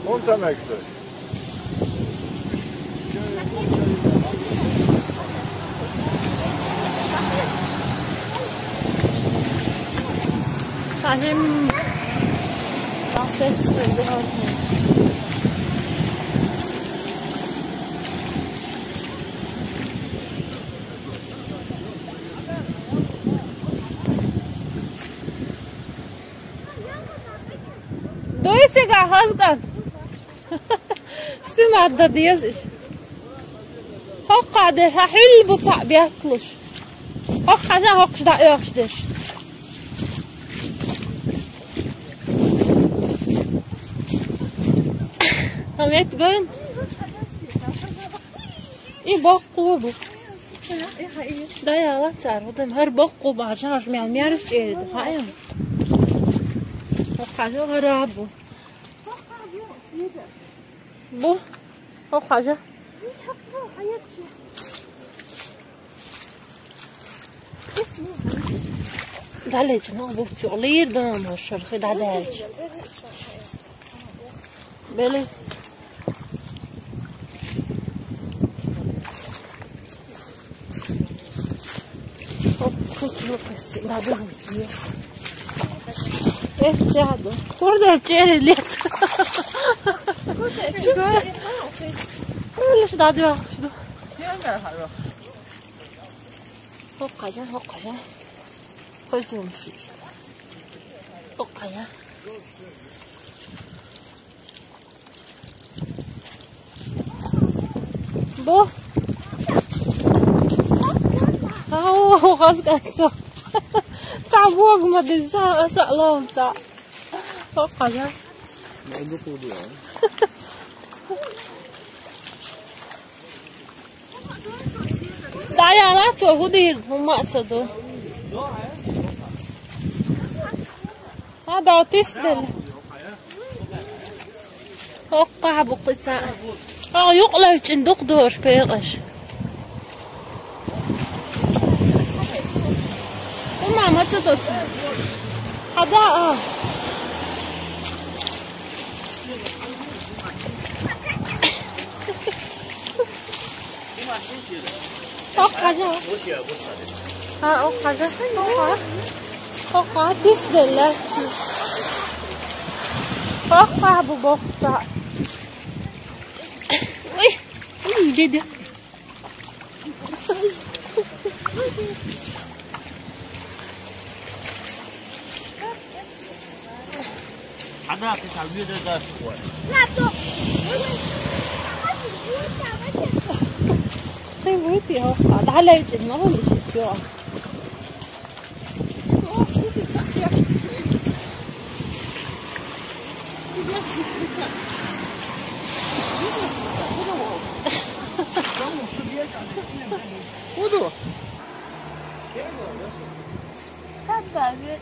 Monta meg ktoś. فهم راست بندهات دويتك عهزقك استمع الدديزش هق قاعدة هحل بطع بياكلش هق عشان هقش دقيقش دش هميت قرن ايه بقو بو ده يا واتر ودم هر بقو بعشاش ميال ميارش ايه ده حقيقة هق عشان هرابو بو هق عشان دالج نو بوتيولير دون الشرخ دالج بله كتلو بس دادهم ايه جادو كورده تشيري ليه ليش دادو شنو هقاجا هقاجا خذهم شيء هقاجا بو هاو غزقت تعبوك ما بنسى سألهم سا هقاجا دعيانات وهدير هم أقصدوا هذا عطيسدل وقع بقطع يقلج عندك دور بيغش وما ما تدوت هذا وقعجا ها وقعجا وقع تسدل وقع ببقطع ايه ديدي حدا في تعبير ده شوي لا تو طيب ويتي اهو قاعد على يجي ما هو اللي شفتوه Kudu. Kan bagus,